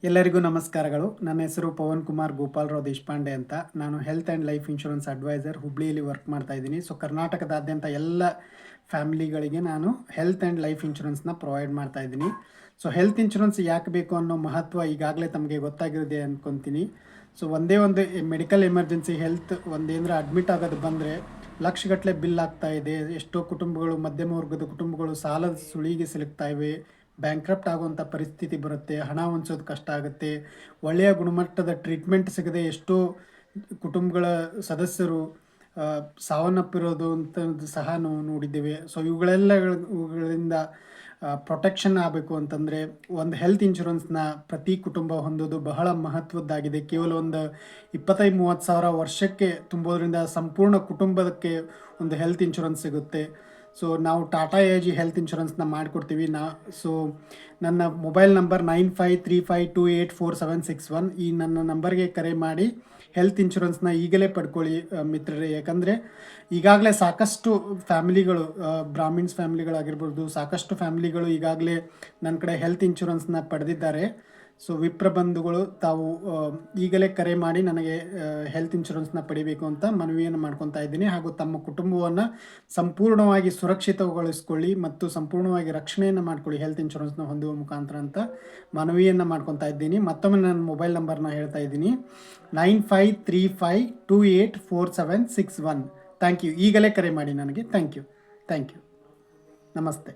ಎಲ್ಲರಿಗೂ ನಮಸ್ಕಾರಗಳು. ನನ್ನ ಹೆಸರು ಪವನ್ ಕುಮಾರ್ ಗೋಪಾಲರಾವ್ ದೇಶಪಾಂಡೆ ಅಂತ. ನಾನು health and life insurance advisor ಹುಬ್ಳಿಯಲ್ಲಿ ವರ್ಕ್ ಮಾಡ್ತಾ ಇದ್ದೀನಿ. ಸೊ ಕರ್ನಾಟಕದಾದ್ಯಂತ ಎಲ್ಲ ಫ್ಯಾಮಿಲಿಗಳಿಗೆ ನಾನು ಹೆಲ್ತ್ ಆ್ಯಂಡ್ ಲೈಫ್ ಇನ್ಶೂರೆನ್ಸ್ನ ಪ್ರೊವೈಡ್ ಮಾಡ್ತಾ ಇದ್ದೀನಿ. ಸೊ ಹೆಲ್ತ್ ಇನ್ಶೂರೆನ್ಸ್ ಯಾಕೆ ಬೇಕು ಅನ್ನೋ ಮಹತ್ವ ಈಗಾಗಲೇ ತಮಗೆ ಗೊತ್ತಾಗಿರುತ್ತೆ ಅಂದ್ಕೊತೀನಿ. ಸೊ ಒಂದೇ ಒಂದು ಮೆಡಿಕಲ್ ಎಮರ್ಜೆನ್ಸಿ ಹೆಲ್ತ್ ಒಂದೇನರ ಅಡ್ಮಿಟ್ ಆಗೋದು ಬಂದರೆ ಲಕ್ಷಗಟ್ಟಲೆ ಬಿಲ್ ಆಗ್ತಾ ಇದೆ. ಎಷ್ಟೋ ಕುಟುಂಬಗಳು, ಮಧ್ಯಮ ವರ್ಗದ ಕುಟುಂಬಗಳು ಸಾಲದ ಸುಳಿಗೆ ಸಿಲುಕ್ತಾ ಇವೆ. ಬ್ಯಾಂಕ್ರಪ್ಟ್ ಆಗುವಂಥ ಪರಿಸ್ಥಿತಿ ಬರುತ್ತೆ. ಹಣ ಹೊಂಚೋದು ಕಷ್ಟ ಆಗುತ್ತೆ. ಒಳ್ಳೆಯ ಗುಣಮಟ್ಟದ ಟ್ರೀಟ್ಮೆಂಟ್ ಸಿಗದೆ ಎಷ್ಟೋ ಕುಟುಂಬಗಳ ಸದಸ್ಯರು ಸಾವನ್ನಪ್ಪಿರೋದು ಅಂತ ಸಹ ನಾವು ನೋಡಿದ್ದೇವೆ. ಸೊ ಇವುಗಳಿಂದ ಪ್ರೊಟೆಕ್ಷನ್ ಆಗಬೇಕು ಅಂತಂದರೆ ಒಂದು ಹೆಲ್ತ್ ಇನ್ಶೂರೆನ್ಸ್ನ ಪ್ರತಿ ಕುಟುಂಬ ಹೊಂದೋದು ಬಹಳ ಮಹತ್ವದ್ದಾಗಿದೆ. ಕೇವಲ ಒಂದು 25-30 ಸಾವಿರ ವರ್ಷಕ್ಕೆ ತುಂಬೋದ್ರಿಂದ ಸಂಪೂರ್ಣ ಕುಟುಂಬಕ್ಕೆ ಒಂದು ಹೆಲ್ತ್ ಇನ್ಶೂರೆನ್ಸ್ ಸಿಗುತ್ತೆ. ಸೊ ನಾವು ಟಾಟಾ ಎಜಿ ಹೆಲ್ತ್ ಇನ್ಶೂರೆನ್ಸ್ನ ಮಾಡಿಕೊಡ್ತೀವಿ. ಸೊ ನನ್ನ ಮೊಬೈಲ್ ನಂಬರ್ 9535284761. ಈ ನನ್ನ ನಂಬರ್ಗೆ ಕರೆ ಮಾಡಿ ಹೆಲ್ತ್ ಇನ್ಶೂರೆನ್ಸ್ನ ಈಗಲೇ ಪಡ್ಕೊಳ್ಳಿ ಮಿತ್ರರೇ. ಯಾಕಂದರೆ ಈಗಾಗಲೇ ಸಾಕಷ್ಟು ಫ್ಯಾಮಿಲಿಗಳು, ಬ್ರಾಹ್ಮಿಣ್ಸ್ ಫ್ಯಾಮಿಲಿಗಳಾಗಿರ್ಬೋದು, ಸಾಕಷ್ಟು ಫ್ಯಾಮಿಲಿಗಳು ಈಗಾಗಲೇ ನನ್ನ ಕಡೆ ಹೆಲ್ತ್ ಇನ್ಶೂರೆನ್ಸ್ನ ಪಡೆದಿದ್ದಾರೆ. ಸೊ ವಿಪ್ರ ಬಂಧುಗಳು ತಾವು ಈಗಲೇ ಕರೆ ಮಾಡಿ ನನಗೆ ಹೆಲ್ತ್ ಇನ್ಶೂರೆನ್ಸ್ನ ಪಡಿಬೇಕು ಅಂತ ಮನವಿಯನ್ನು ಮಾಡ್ಕೊತಾ ಇದ್ದೀನಿ. ಹಾಗೂ ತಮ್ಮ ಕುಟುಂಬವನ್ನು ಸಂಪೂರ್ಣವಾಗಿ ಸುರಕ್ಷಿತಗೊಳಿಸ್ಕೊಳ್ಳಿ ಮತ್ತು ಸಂಪೂರ್ಣವಾಗಿ ರಕ್ಷಣೆಯನ್ನು ಮಾಡ್ಕೊಳ್ಳಿ ಹೆಲ್ತ್ ಇನ್ಶೂರೆನ್ಸ್ನ ಹೊಂದುವ ಮುಖಾಂತರ ಅಂತ ಮನವಿಯನ್ನು ಮಾಡ್ಕೊತಾ ಇದ್ದೀನಿ. ಮತ್ತೊಮ್ಮೆ ನನ್ನ ಮೊಬೈಲ್ ನಂಬರ್ನ ಹೇಳ್ತಾ ಇದ್ದೀನಿ, 9535284761. Thank you. ಈಗಲೇ ಕರೆ ಮಾಡಿ ನನಗೆ. Thank you. ನಮಸ್ತೆ.